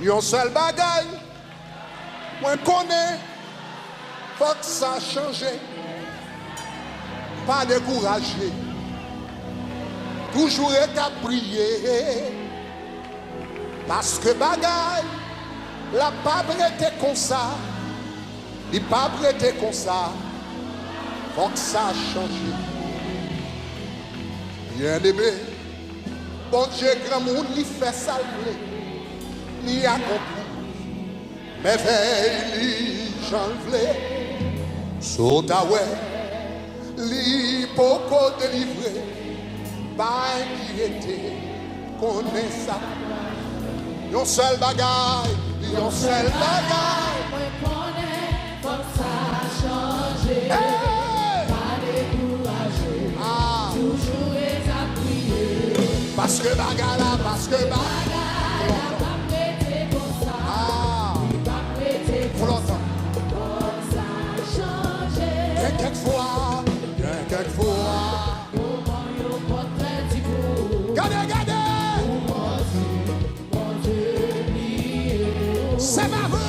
Yon seul bagaille, moi connais, faut que ça change. Pas décourager, toujours être à prier. Parce que bagaille, la pas était comme ça, il pas était comme ça. Faut que ça change. Bien aimé, bon Dieu, grand monde, il fait salver. Il a compris, mais veille, j'enlève. Sauta ouais, li poko délivré, pas inquiété, connaît ça. Yon seul bagaille, yon seul bagaille. Moi connais, faut que ça change. Hey! Pas décourager, toujours est à prier. Parce que bagaille là, parce que bagaille. C'est pas vrai.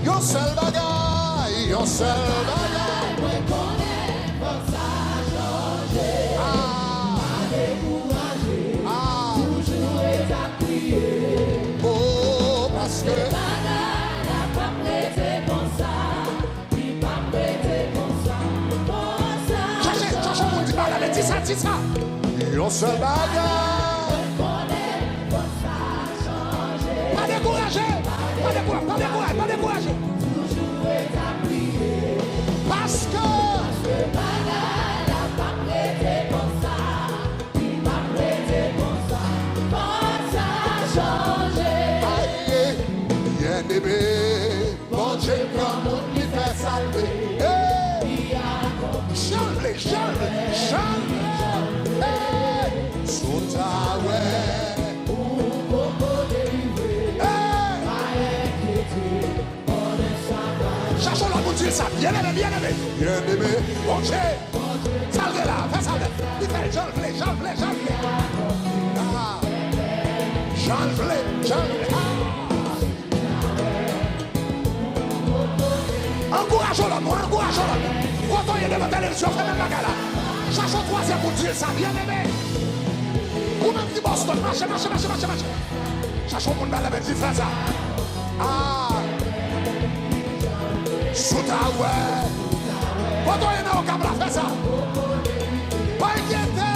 Yon seul bagaille, yon seul bagaille. Moi connais, faut que ça change. Pas décourager, toujours est à prier. Oh, parce que bagaille n'a pas prêté comme ça, il pas prêté comme ça. cherchez mon dit pas la dis ça. Yon seul bagaille. Pas découragé, pas découragé. Toujours est à prier. Parce que bagaille n'a pas prêté comme ça, il pas prêté comme ça. Pour ça changer. aïe, bien aimé, bon Dieu, grand monde qui fait salver. Hey! Change. Hey! Sauta ouais. Cherchons la boutique, ça, bien aimé, bon Dieu, salve là, fais salve, il fait j'enlève. Ah, j'enlève. Encourageons l'homme. Quand on est devant l'élection, fais même la gala. Cherchons troisième boutique, ça, bien aimé. Ou même qui Boston, marche. Cherchons mon balle avec 10 frères, ça. Ah. Souta ouais. Quand on est dans le câble, fais ça. Pas inquiété.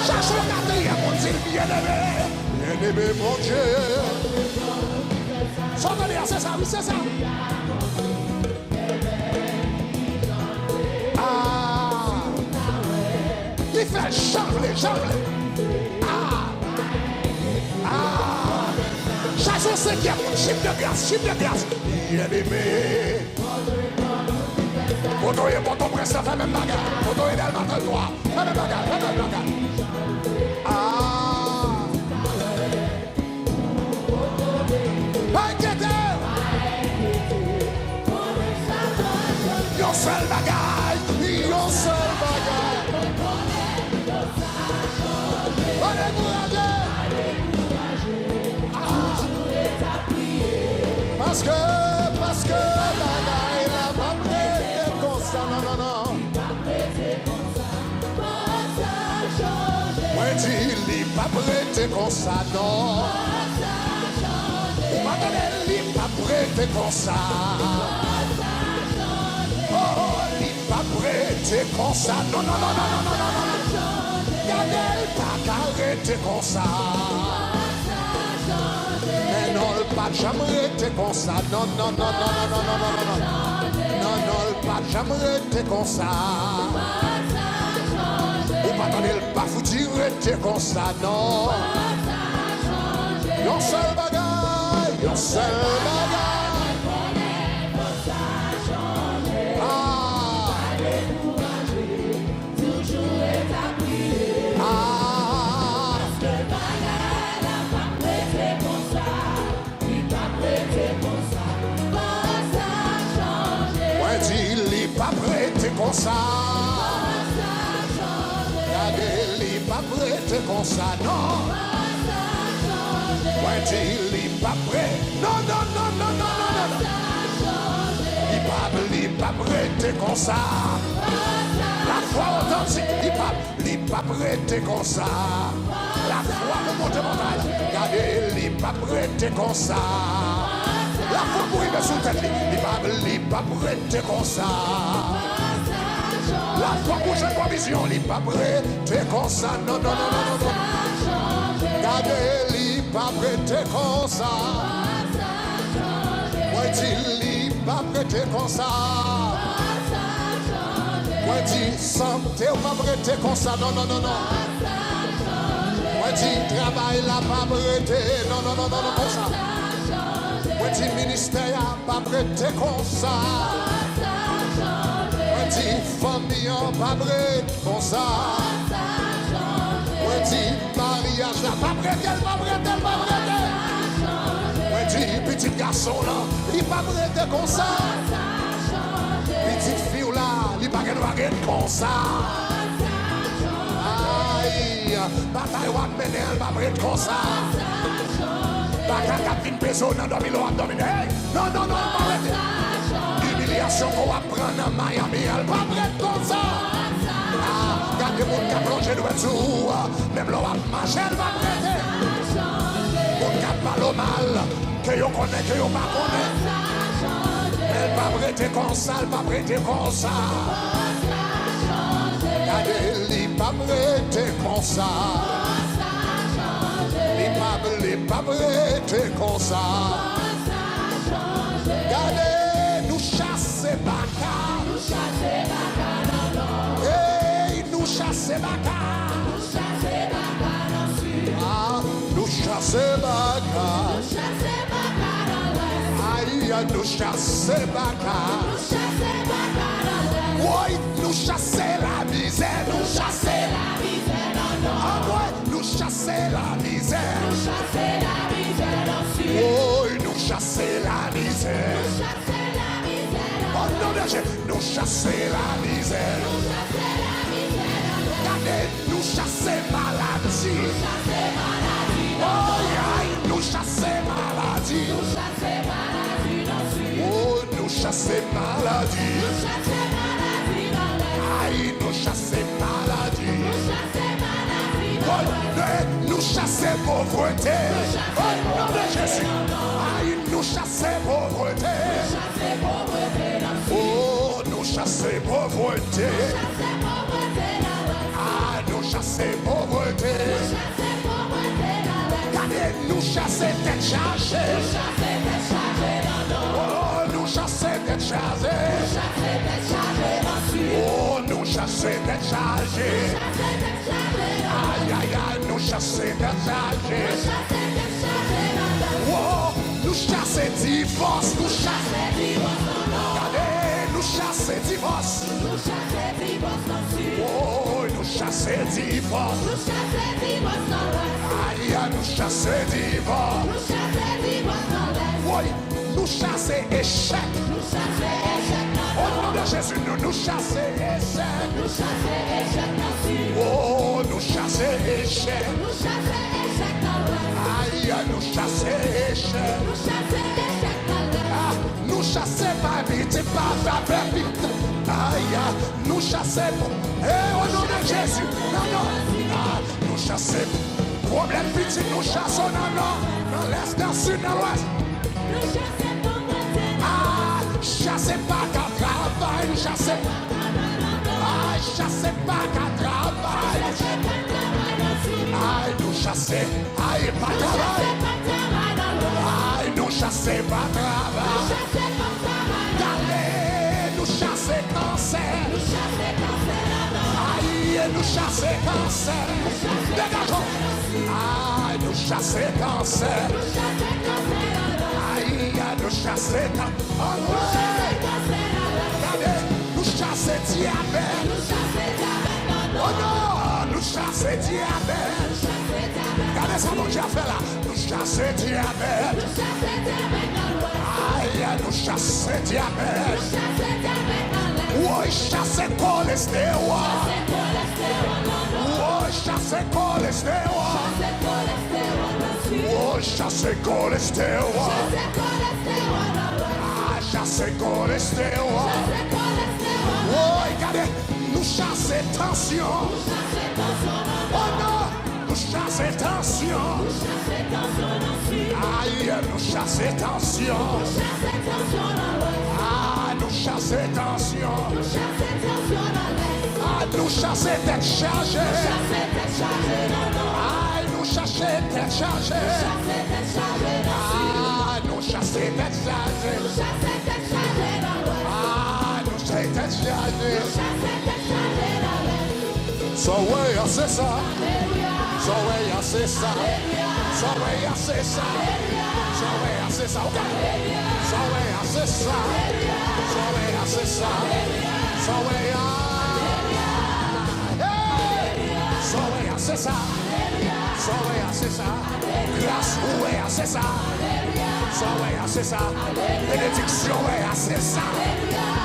Cherchons le quatrième, mon Dieu, bien aimé, mon Dieu. Sortez-les, c'est ça, oui, c'est ça. Ah. Il fait changeler. Chassons cinquième, chip de glace. Bien aimé. Quand on est bon, ton presse, fait même bagarre. Quand on est dans le matin, toi, fais même bagarre. Ah. Pas inquiété. Yon seul bagaille. Pas découragé. Parce que bagaille n'a pas prêté comme ça, non. Moi dis, il pas prêté comme ça, non. Il pas prêté comme ça. Oh, il pas prêté comme ça, non. Gardez pas arrêté comme ça. Mais non, le pas jamais été comme ça. Non. Le pas jamais été comme ça. Ou pas donner le pas foutu été comme ça, non. Yon seul bagaille. pas prêté comme ça. Regardez, il pas prêté comme ça, non. Ouais, il est pas prêt. Non, non, non, non, non, non, non. Il pas prêté comme ça. La foi authentique, il pas prêté comme ça. La foi de monter montagne, regardez, il pas prêté comme ça. La foi pour y mettre sous tête, il pas prêté comme ça. La foi pour chaque provision, il pas prêté comme ça. Non, non, non, non, non. Regardez, il pas prêté comme ça. Ouais, il pas prêté comme ça. Ouais, dit, santé ou pas prêté comme ça. Non, non, non, non. Ouais, dit, travail là pas prêté. Non, non, non, non, non, comme ça. Ouais, dit, ministère pas prêté comme ça. Ouais, dit, famille pas prêté comme ça. Ouais, dit, mariage là pas prêté, pas prêté, pas prêté. Ouais, dit, petit garçon là, il pas prêté comme ça. Petite fille là, il pas qu'elle comme ça. Aïe, bataille ou mener, elle va prêter comme ça. Bataille 4 personnes dans 2000 ans dominé. Non, non, non, pas prêter. Humiliation qu'on va prendre à Miami, elle va prêter comme ça. Regardez mon cap plongé dans le jour, même l'eau va marcher, elle va prêter. Mon cap mal au mal, que yo connaît, que yo pas connaît. Elle va prêter comme ça, elle va prêter comme ça. Regardez, il va prêter comme ça. Il va prêter comme ça. Regardez, nous chasser baka. Hey, nous chasser baka. Ah, nous chasser baka. Aïe, nous chasser baka. Oui, nous chasser la misère, nous chasser la misère. Ah ouais, nous chasser la misère. Oui, nous chasser la misère. Oh non, nous chasser la misère. Regardez, nous chasser maladie. Oh, aïe, nous chasser maladie. Oh, nous chasser maladie. Aïe, nous chasser maladie. Oh, nous chasser pauvreté. Oh, nom de Jésus. Aïe, nous chasser pauvreté. Oh, nous chasser pauvreté. Ah, nous chasser pauvreté. Regardez, nous chasser tête chargée. Oh, nous chasser tête chargée. Oh, nous chasser tête chargée. Aïe, aïe, aïe, nous chasser tête chargée. Oh, nous chasser divorce. Nous chasser divorce. Regardez, nous chasser divorce. Oh, nous chasser divorce. Aïe, nous chasser divorce. Oui, nous chasser échec. Au nom de Jésus, nous chasser échec. Oh, nous chasser échec. Aïe, nous chasser échec. Nous chasser pas vite, pas faire vite. Aïe, nous chasser. Eh, au nom de Jésus. Non, non. Nous chasser. Problème petit, nous chassons. Non, non. Dans l'est, dans le sud, dans l'ouest. Chassez pas qu'à travail, chassez pas. Chassez pas qu'à travail. Aïe, nous chasser, aïe, pas travail. Aïe, nous chasser pas travail. Allez, nous chasser cancer. Aïe, nous chasser cancer. Dégageons. Aïe, nous chasser cancer. Aïe, nous chasser cancer. Regardez, nous chasser diabète. Oh non, nous chasser diabète. Regardez ça, mon Dieu a fait là. Nous chasser diabète. Aïe, nous chasser diabète. Oh chasse cholestérol. Oh, chasse cholestérol. Oh, chasse cholestérol. Ah, chasse cholestérol. Oh, regardez, nous chasser tension. Oh non, nous chasser tension. Aïe, nous chasser tension. Ah, nous chasser tension. Ah, nous chasser tête chargée. Ah, nous chasser tête chargée. Ah, nous chasser tête chargée. Ah, nous chasser tête chargée. So way, c'est ça. So way, c'est ça. So way, c'est ça. So way, c'est ça. So way, c'est ça. So way, c'est ça. So way, so way, c'est ça. So way, c'est ça. Grâce, way, c'est ça. So way, c'est ça. Bénédiction, way, c'est ça.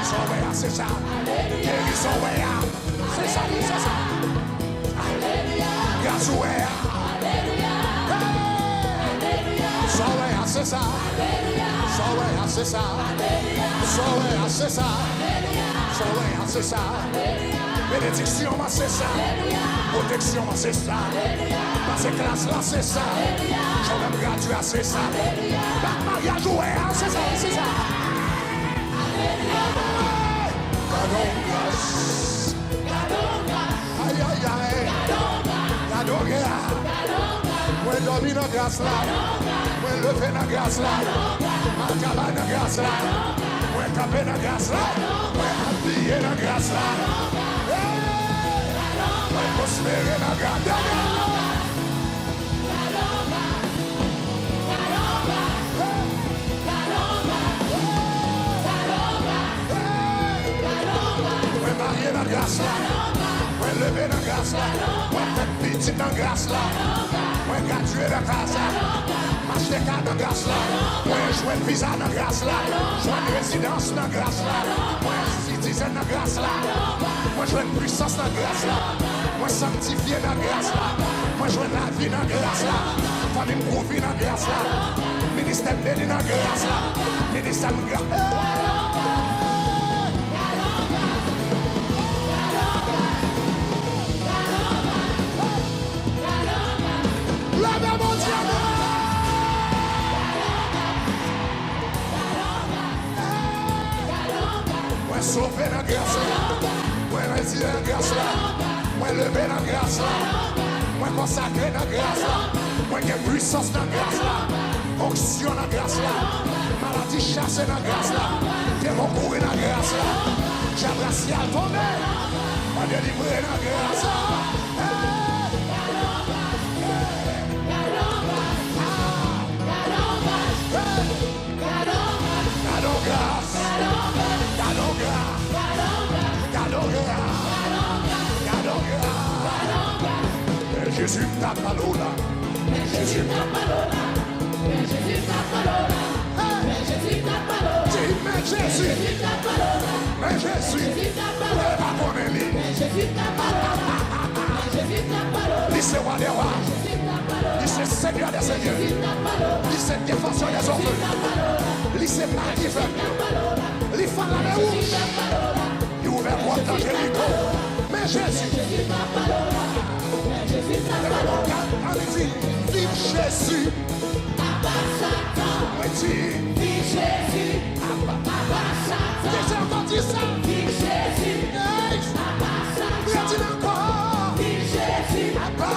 So way, c'est ça. Guérison, way, c'est ça, c'est ça. Grâce, way. So way, c'est ça. So way, c'est ça. So way, c'est ça. So way, c'est ça. Bénédiction, c'est ça. Protection, c'est ça. Passer classe, là, c'est ça. J'en même gratuit, c'est ça. Bac mariage, ouais, c'est ça, c'est ça. Aïe, aïe, aïe. Gadonga. Moi, dormi dans la grâce là. Moi, levé dans la grâce là. Moi, cabane dans la grâce là. Moi, capé dans la grâce là. Moi, habillé dans la grâce là. Moi, prospéré dans la grâce là. Moi, marié dans la grâce là. Moi, levé dans la grâce là. Moi, tête petite dans la grâce là. Moi, gradué dans la grâce là. M'acheter carte dans la grâce là. Moi, jouer visa dans la grâce là. Jouer résidence dans la grâce là. Moi, citizen dans la grâce là. Moi, jouer puissance dans la grâce là. Moi, sanctifié dans la grâce là. Moi, jouer la vie dans la grâce là. Famille m'prouver dans la grâce là. Ministère béni dans la grâce là. Ministère de grâce. Lève mon Dieu! Moi, sauvé dans la grâce là. Moi, résidé dans la grâce là. Moi, levé dans la grâce là. Moi, consacré dans la grâce là. Moi, j'ai puissance dans la grâce là. Onction dans la grâce là. Maladie chassée dans la grâce là. Démon courir dans la grâce là. J'abrace à tomber. Moi, délivré dans la grâce là. Jésus ta palola. Jésus ta palola. Jésus ta palola. Jésus ta palola. Mais Jésus ta palola. Mais Jésus ta palola. Pas mon ami. Jésus ta palola. Jésus ta palola. Il c'est roi des rois. Il c'est Seigneur des seigneurs. Il c'est défenseur des orphelins. Il c'est magnifique. Il fait la mer rouge. Il ouvert porte dans Jéricho. Mais Jésus ta palola. Vive Jésus, Abba Satan. Vive Jésus, Abba Satan. J'ai entendu ça. Vive Jésus, Abba Satan. Dis encore. Vive Jésus, Abba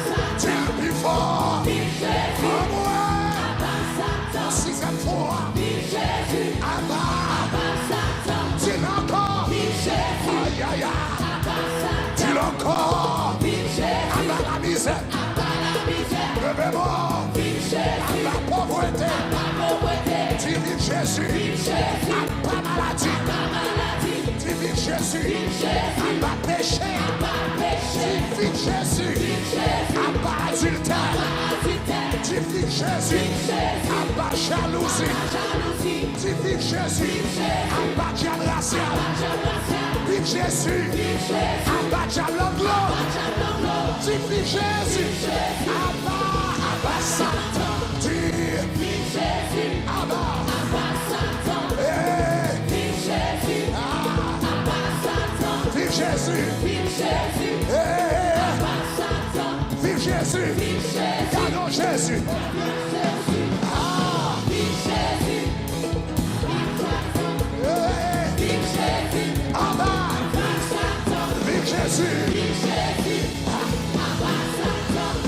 Satan. Tu es le plus fort. Vive Jésus, Abba Satan. Sixième fois. Vive Jésus, Abba Satan. Dis encore. Vive Jésus, aïe aïe aïe. Dis encore. Abba la misère, le bémol, Abba pauvreté, dis vive Jésus, Abba maladie, dis vive Jésus, Abba péché, dis vive Jésus, Abba adultère, dis vive Jésus, Abba jalousie, dis vive Jésus, Abba diable racial. Vive Jésus. Abacha l'anglo. Vive Jésus. Abba Satan. Vive Jésus. Abba. Vive Jésus. Vive Jésus. Canon Jésus.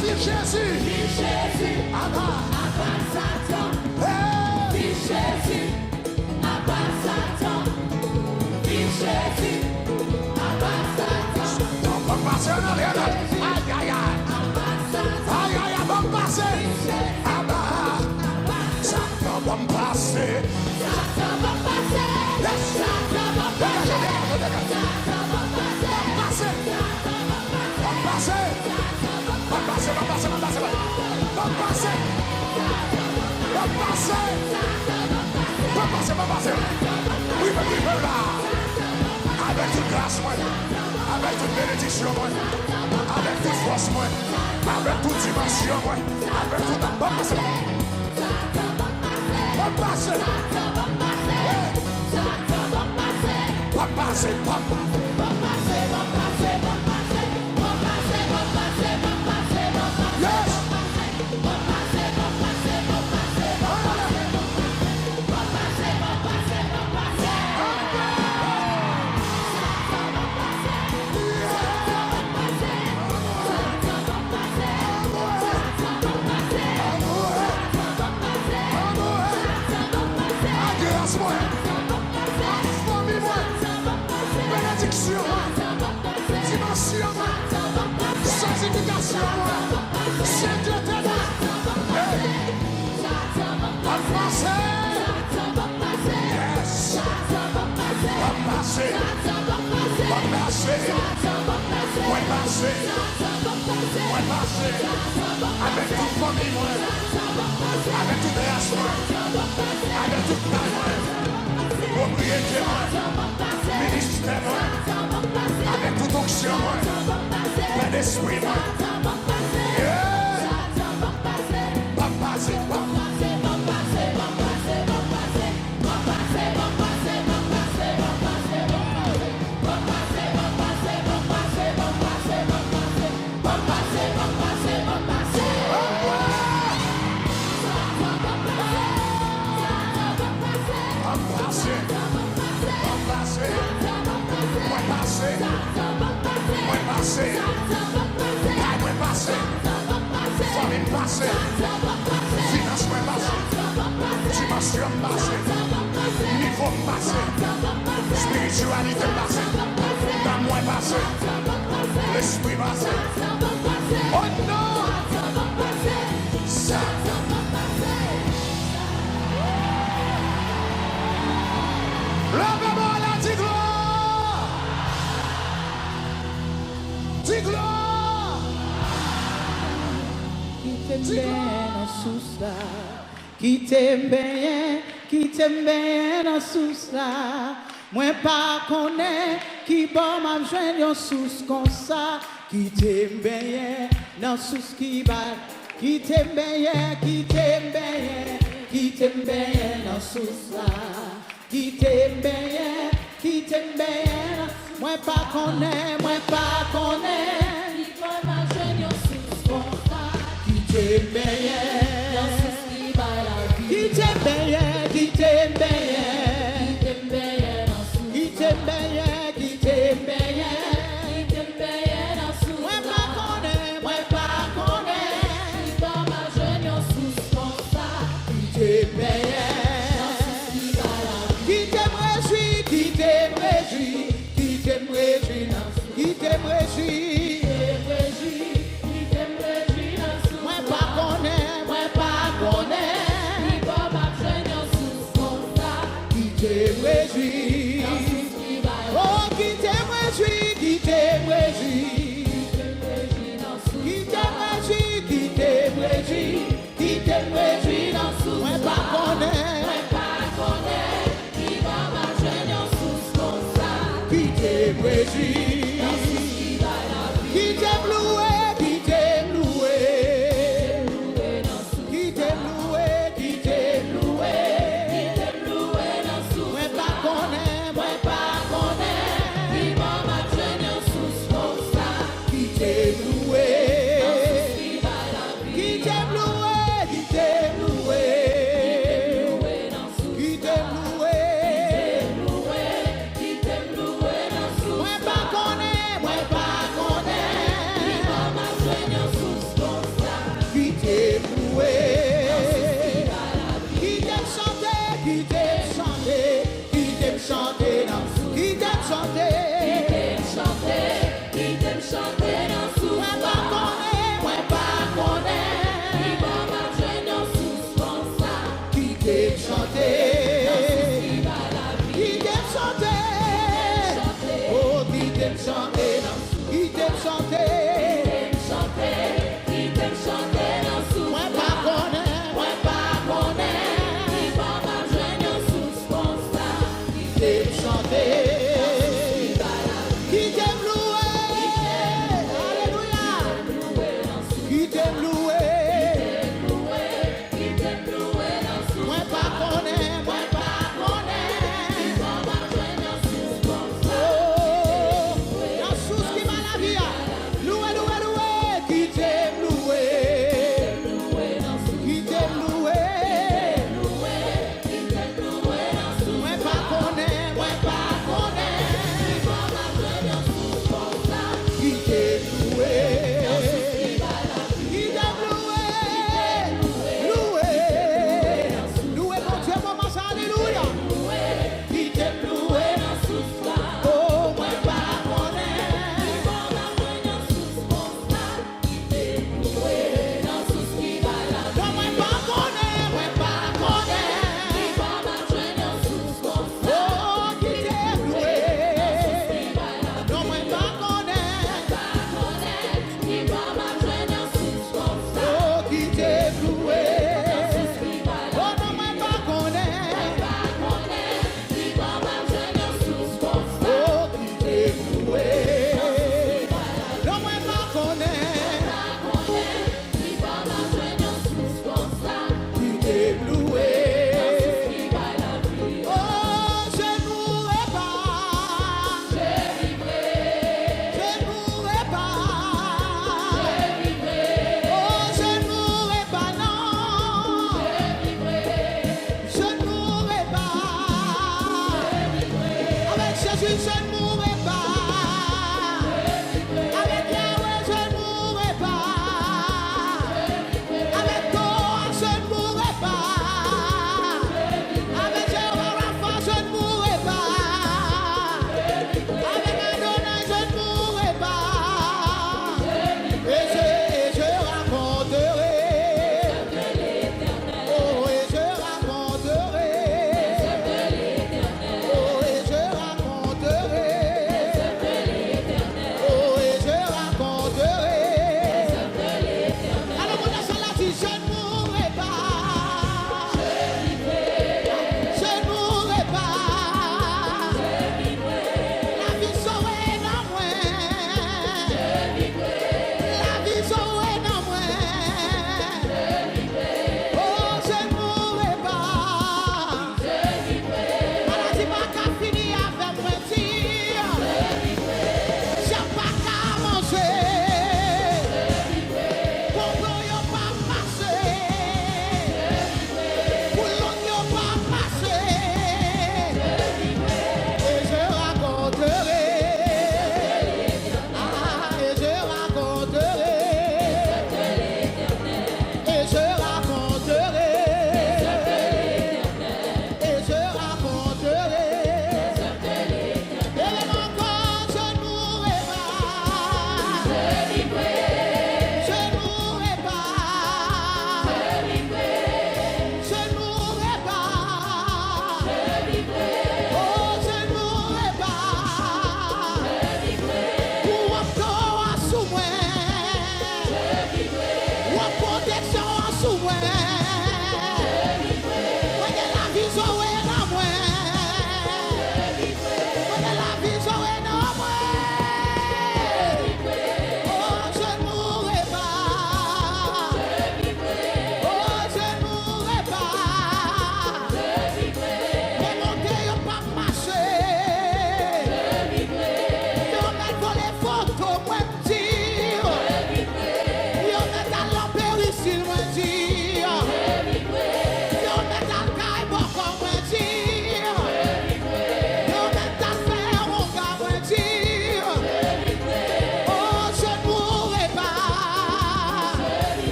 Vive Jésus. Vive Jésus. Abba. Vamos passer en arrière. Aïe, aïe, aïe. Aïe, aïe, aïe, vamos passer. Abba. Satan, vamos passer. Yes. Dégagez, dégagez, dégagez. Vamos passer. Vamos passer, vamos passer, vamos passer. Vamos passer. Vamos passer. Vamos passer, vamos passer. Oui, mais oui, mais là. Avec toute grâce, moi. Avec toute bénédiction, moi. Avec toute force, moi. Avec toute dimension, moi. Avec toute... Vamos passer. Vamos passer. Vamos passer, vamos. Yes. Bénédiction, dimension, sanctification, sainteté. En français. Yes. En passé. En passé. Moins passé. Moins passé. Avec toute famille, moi. Avec toute race, moi. Avec toute taille, moi. Propriété, moi. Ministère, moi. Avec toute onction, moi. Plein d'esprit, moi. Pas passer, pas financement passé, dimension passée, niveau passé, spiritualité passée, d'amour passé, l'esprit passé. Oh non! Ça. Lève-moi la dit gloire! Dis gloire! Qui t'aime bien dans sous là. Moi pas connais qui bon m'a joindre en sous comme ça. Qui t'aime bien dans sous qui bat. Qui t'aime bien, qui t'aime bien, qui t'aime bien dans sous là. Qui t'aime bien, qui t'aime bien. Moi pas connais, moi pas connais. Qui bon m'a joindre en sous comme ça. Qui t'aime bien. Qui t'aime bien, qui t'aime bien, qui t'aime bien, qui t'aime bien, moi pas connais, moi pas connais, qui t'aime bien, qui t'aime réjouir, qui t'aime réjouir, qui t'aime réjouir, qui t'aime réjouir, moi pas connais, moi pas connais. qui t'aime réjouir, qui t'aime louer, qui t'aime louer, qui t'aime louer, qui t'aime louer. Moi pas connaît, qui t'aime loué, qui t'aime loué, qui t'aime loué, qui t'aime loué. Moi pas connaît, qui t'aime loué, qui t'aime chanter, qui t'aime chanter, qui t'aime chanter, qui t'aime chanter. Moi pas connaît, qui t'aime chanter, qui t'aime chanter, oh qui t'aime chanter, qui t'aime chanter. Moi pas connaît, qui t'aime chanter, qui t'aime louer, alléluia, qui t'aime louer. Moi pas connaît, oh, dans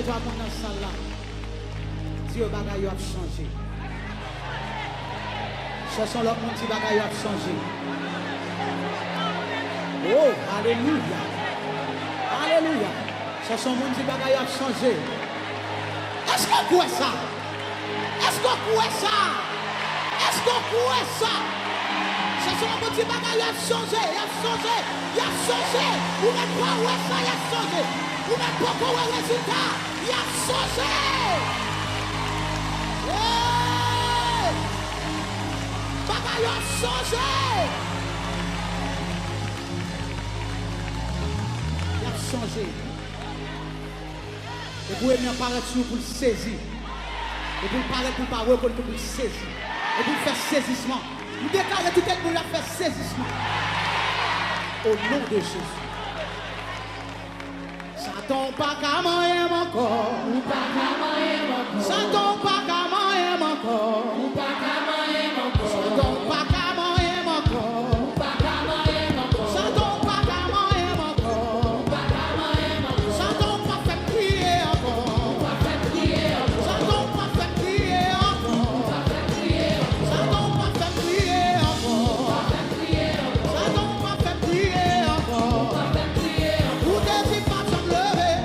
deux, trois monde dans la salle là. Dieu bagaille a changé. Cherchons l'autre monde qui bagaille a changé. Oh, alléluia. Alléluia. Cherchons monde qui bagaille a changé. Est-ce qu'on croit ça? Est-ce qu'on croit ça? Est-ce qu'on croit ça? Cherchons monde qui bagaille a changé. Il a changé. Il a changé. Vous n'êtes pas où ça? Il a changé. Vous n'êtes pas pour le résultat. Il a changé. Bagaille a changé. Il a changé. Et vous aimez apparaître sur pour le saisir. Et vous parlez pour parler pour le saisir. Et vous faire saisissement. Vous déclarez tout le monde a fait saisissement. Au nom de Jésus. Satan pas qu'à moyen encore. Satan pas qu'à moyen encore. Satan pas qu'à moyen encore. Satan pas qu'à moyen encore. Satan pas fait prier encore. Satan pas fait prier encore. Satan pas fait prier encore. Satan pas fait prier encore. Vous devez pas se lever.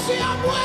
Jésus en moi.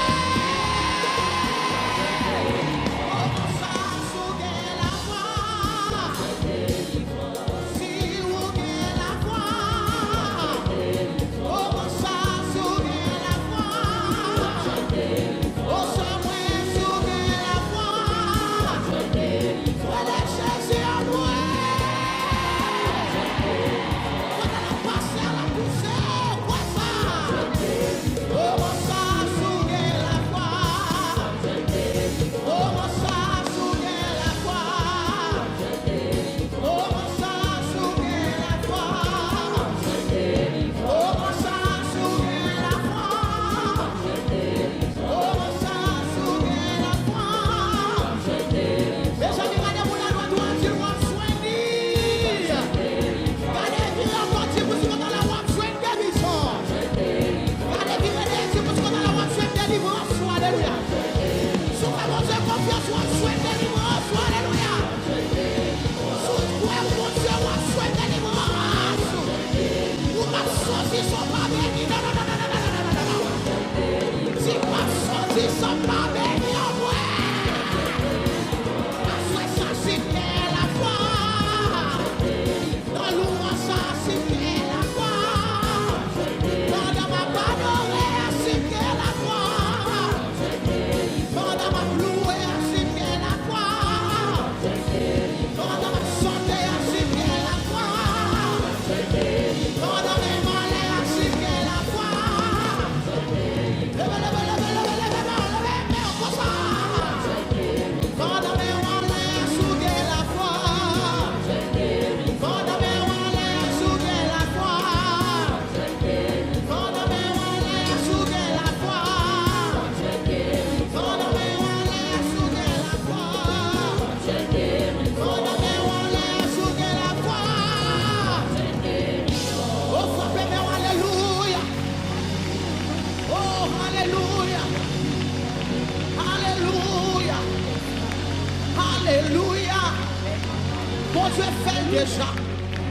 Mon Dieu fait déjà.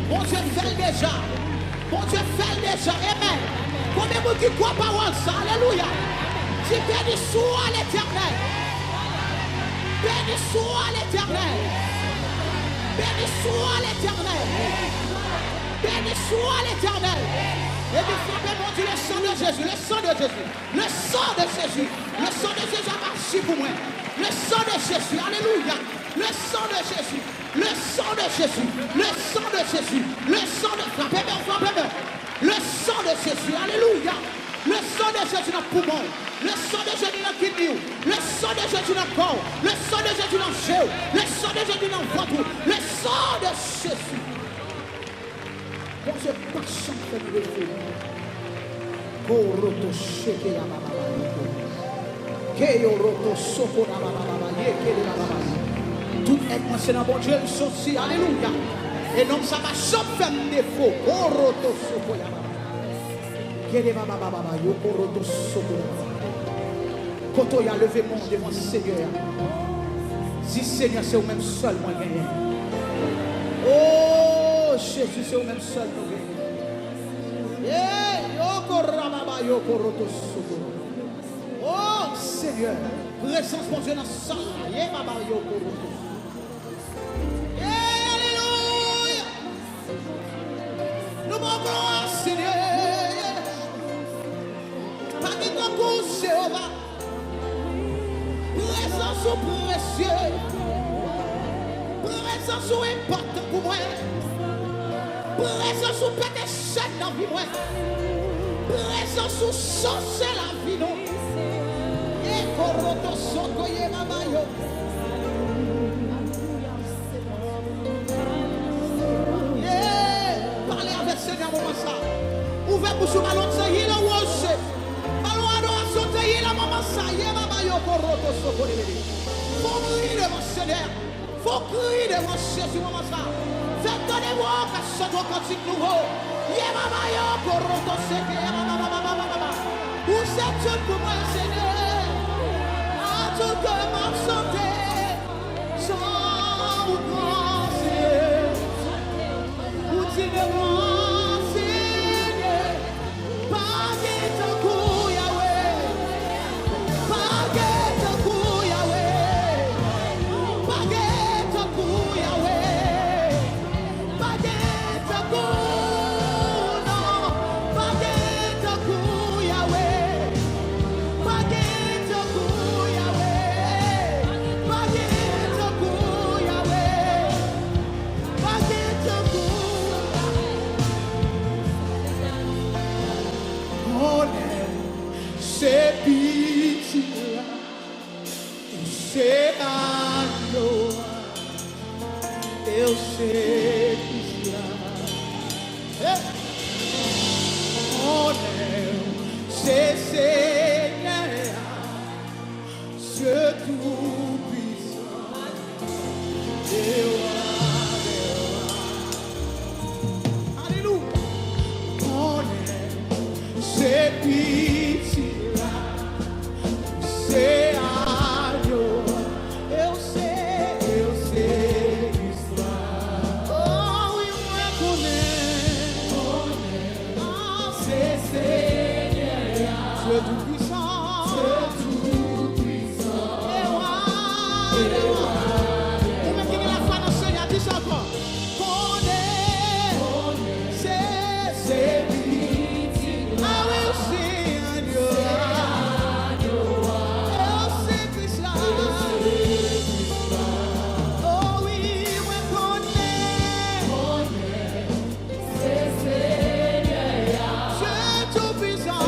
Mon Dieu fait déjà. Mon Dieu fait déjà. Amen. Combien de gens qui croient parole ça? Alléluia. Dis béni soit l'Éternel. Béni soit l'Éternel. Béni soit l'Éternel. Béni soit l'Éternel. Et puis frappez mon Dieu le sang de Jésus. Le sang de Jésus. Le sang de Jésus. Le sang de Jésus a marché pour moi. Le sang de Jésus. Alléluia. Le sang de Jésus. Le sang de Jésus. Le sang de Jésus. Le sang de... Frappez-moi. Le sang de Jésus. Alléluia. Le sang de Jésus dans le poumon. Le sang de Jésus dans le kidney. Le sang de Jésus dans le corps. Le sang de Jésus dans le géo. Le sang de Jésus dans le ventre. Le sang de Jésus. Bon Dieu, pas chanter de feu. Koroto sheke ya baba baba. Keyoroto soko na baba baba. Yekele na baba. Tout être moi c'est dans bon Dieu aussi. Alléluia. Et non ça va jamais faire défaut. Koroto soko ya baba. Kele baba baba. Yokoroto soko ya baba. Koto ya levé mon devant Seigneur. Si Seigneur c'est au même seul moi gagné. Oh Jésus c'est au même seul nous gagné. Oh Seigneur, présence mon Dieu dans le sang. Alléluia. Nous manquons Seigneur. Pas de ton coup, Jéhovah. Présence au précieux. Présence au important pour moi. Présence au pété chaîne dans la vie moi. Présence au changer la vie non. Et koroto soko ye mama yo. Parlez avec Seigneur moment ça. Ouvrez bouche ballon ça y la worship. Ballon adoration ça y la maman ça ye mama yo koroto soko le bébé. Faut crier devant Seigneur. Faut crier devant Jésus maman ça. Faites-moi que ce soit cantique nouveau. Ye mama yo koroto seke ye mama mama. Vous êtes Dieu pour moi Seigneur. À tout que ma santé. Sans vous penser. Vous dites-moi Seigneur. Pas de ton coup Yahweh. c'est pitié, c'est agneau, eu sei pisar. Oh, c'est Seigneur, c'est tout puissant. Alléluia. Oh, c'est pitié, c'est agneau, eu sei pisar. Oh, eu reconheço, ah, c'est Seigneur, c'est tout puissant, c'est tout puissant. Eu como é que ele faz no Senhor? Diz agora. C'est pitié, ah, eu sei agneau, eu sei pisar. Oh, oui, eu reconheço, c'est tout puissant.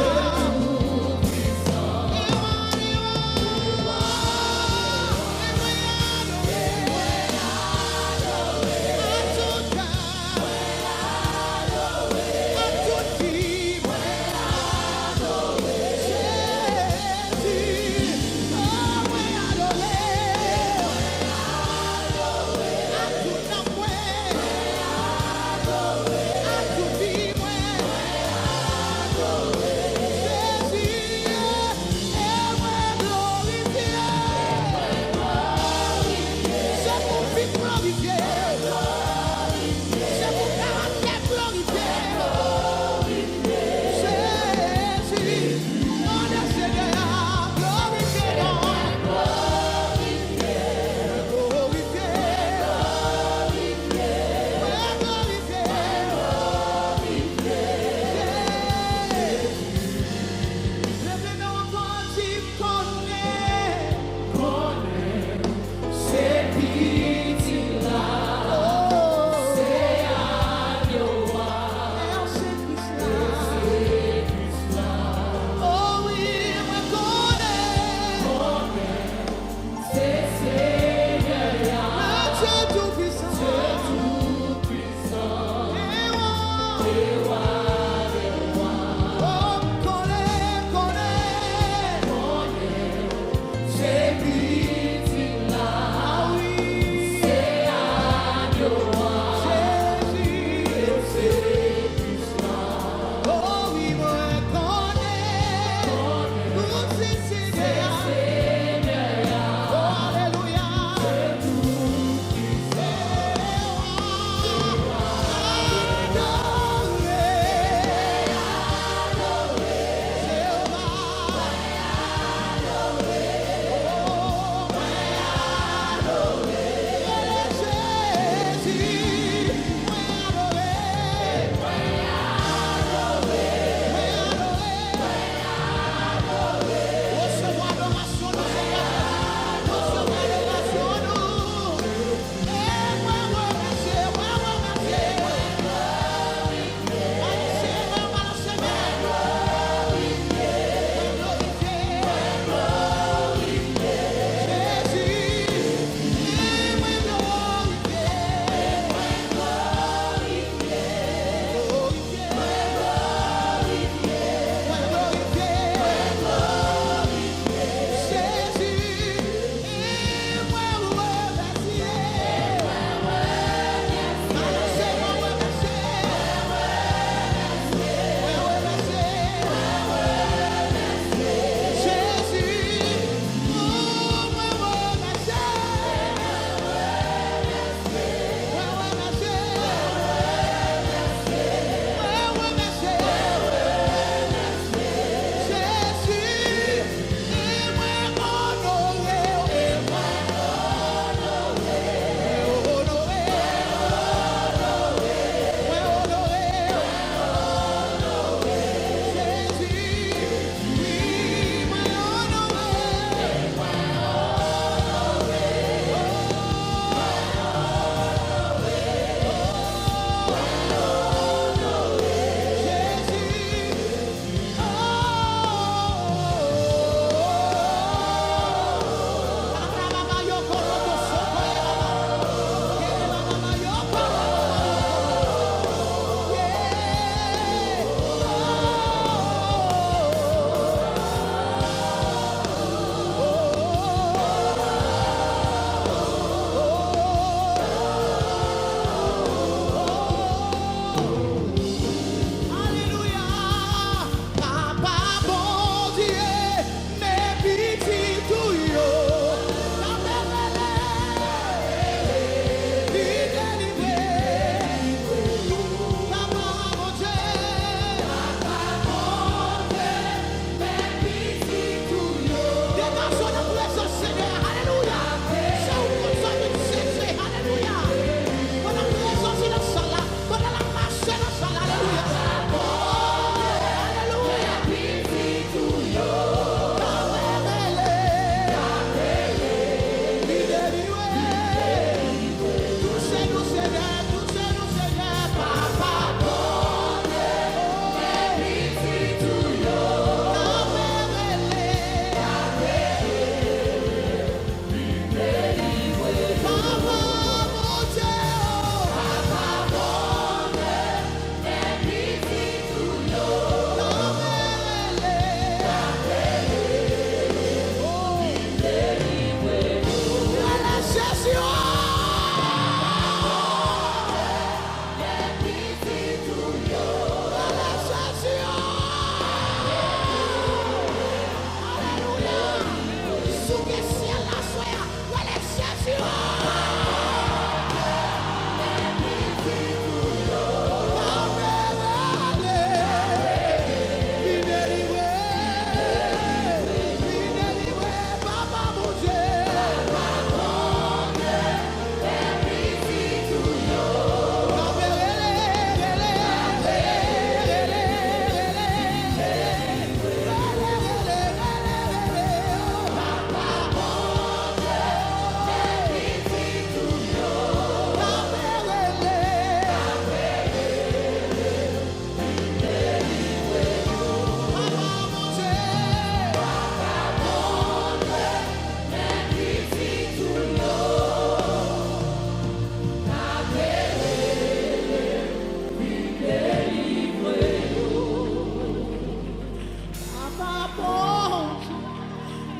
ponte,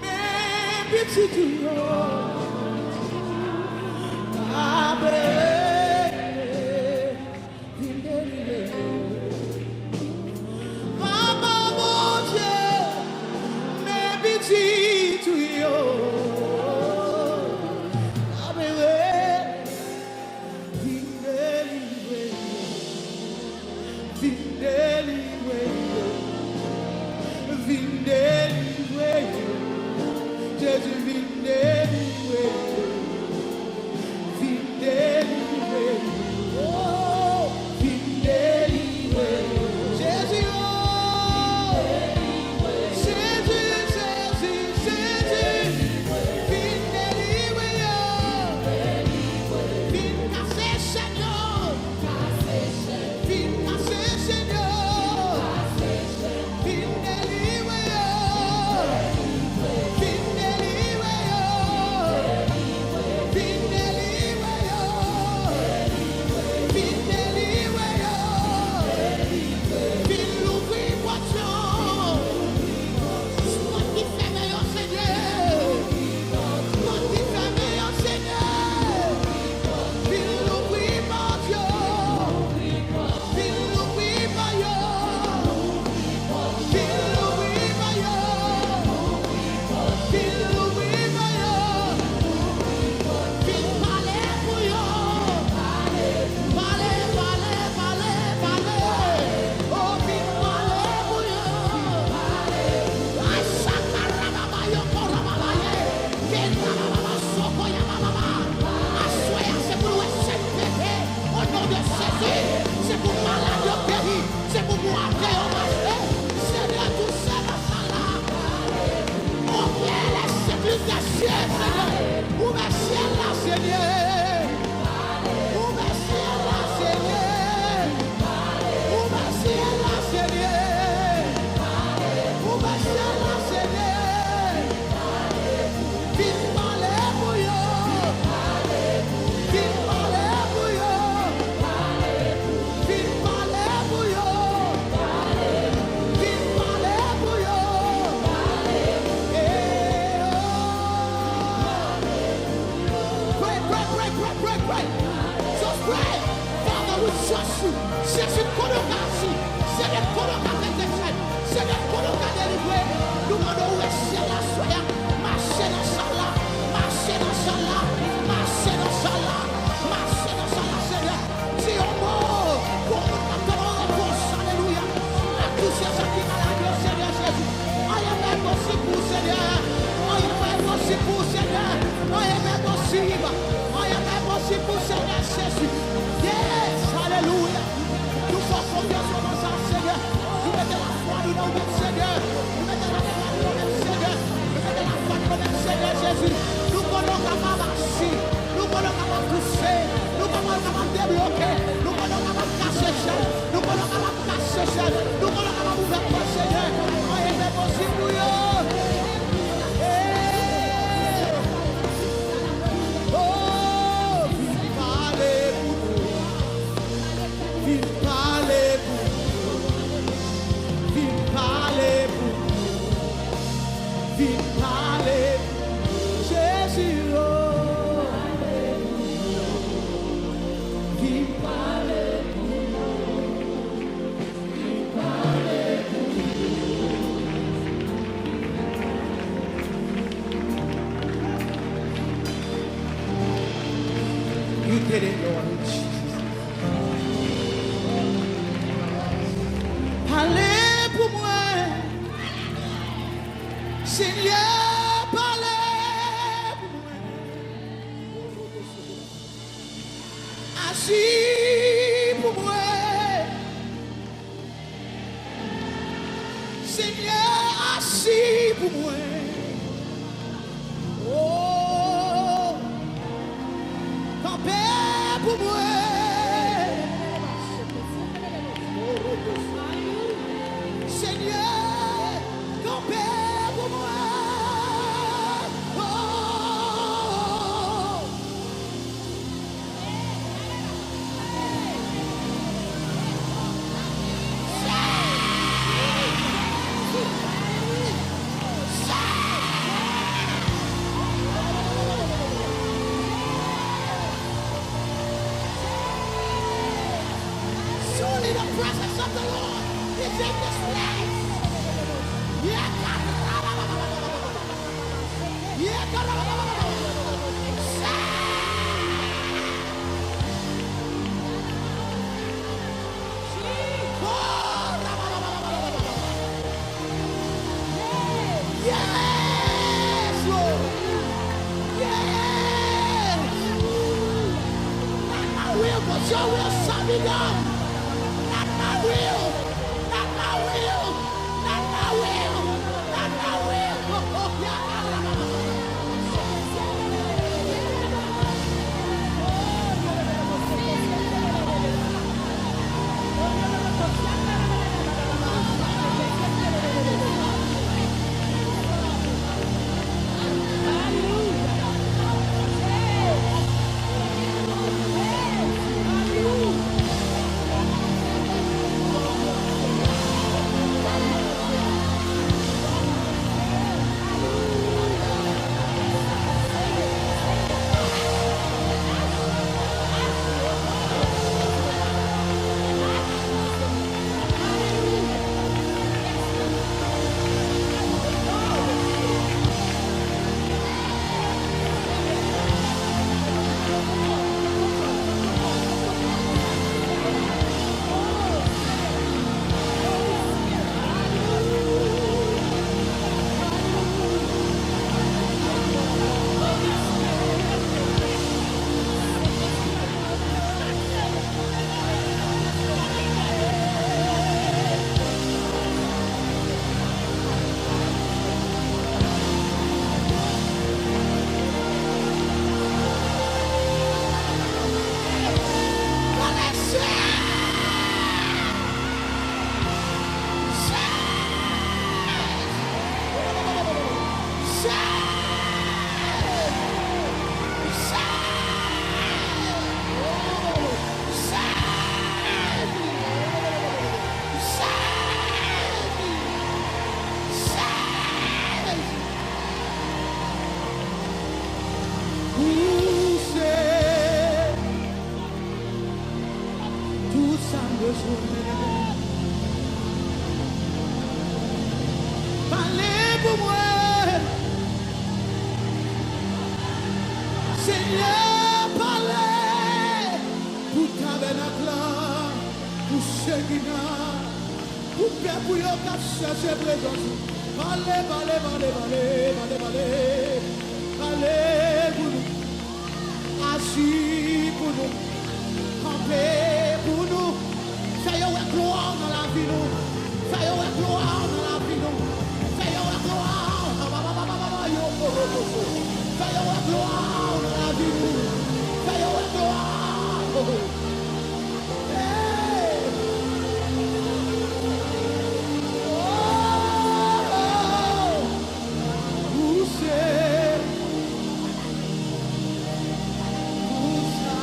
me pitido, abre, Papa ponte, me pitido, abre, You did it, Lord Jesus. Parlez pour moi, Seigneur, parlez pour moi. Agis pour moi, Seigneur, agis pour moi. Oh, campez pour moi. Seigneur, campez pour moi. Oh, Let your will shall be done. Not my will. Not my will. Not my will. Not my will. Oh, yeah. Parlez pour moi, Seigneur, parlez pour tabernacle, pour Shekinah, pour peuple qui a cherché présence. Parlez, parlez, parlez, parlez, parlez, parlez, parlez pour nous, assis pour nous, campez pour nous. Fais-moi gloire dans la vie, nous. Fais-moi gloire dans la vie, nous. Fais-moi gloire. Fais-moi gloire dans la vie, nous. Fais-moi gloire. Hey. Oh, où c'est? Où ça?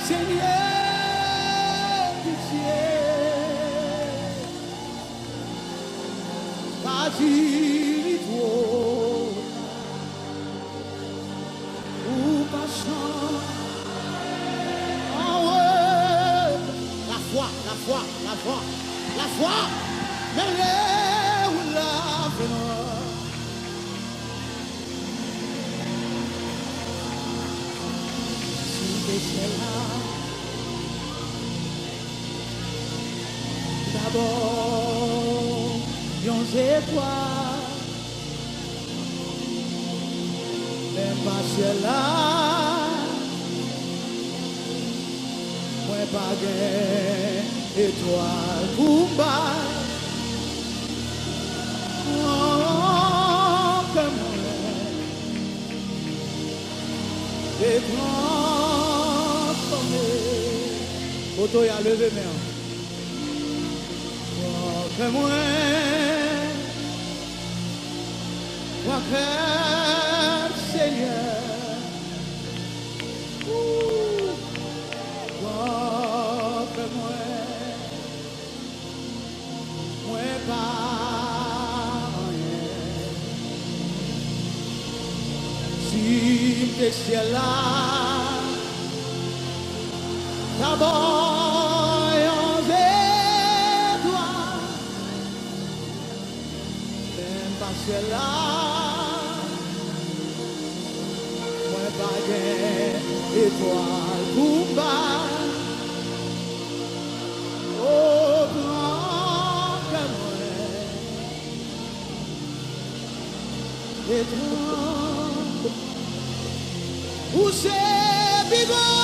Seigneur, pitié. dit trop, ou pas chant. Oh ouais, la foi, la foi, la foi, la foi, mais là où la venons. Si c'est là, d'abord, yon étoiles, même pas là, moi pas d'étoiles pour m'battre. Oh, comme des grands sommets. Auto y a levé main. Oh, que moi, que Seigneur. Oh, que moi pas rien. Si te ciel là, d'abord on étoile, même pas ciel là, moi pas gain étoile pour bas. Oh, grand que moi, étoile, où c'est vivant.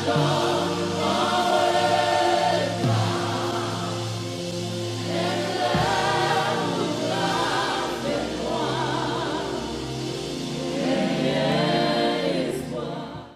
God.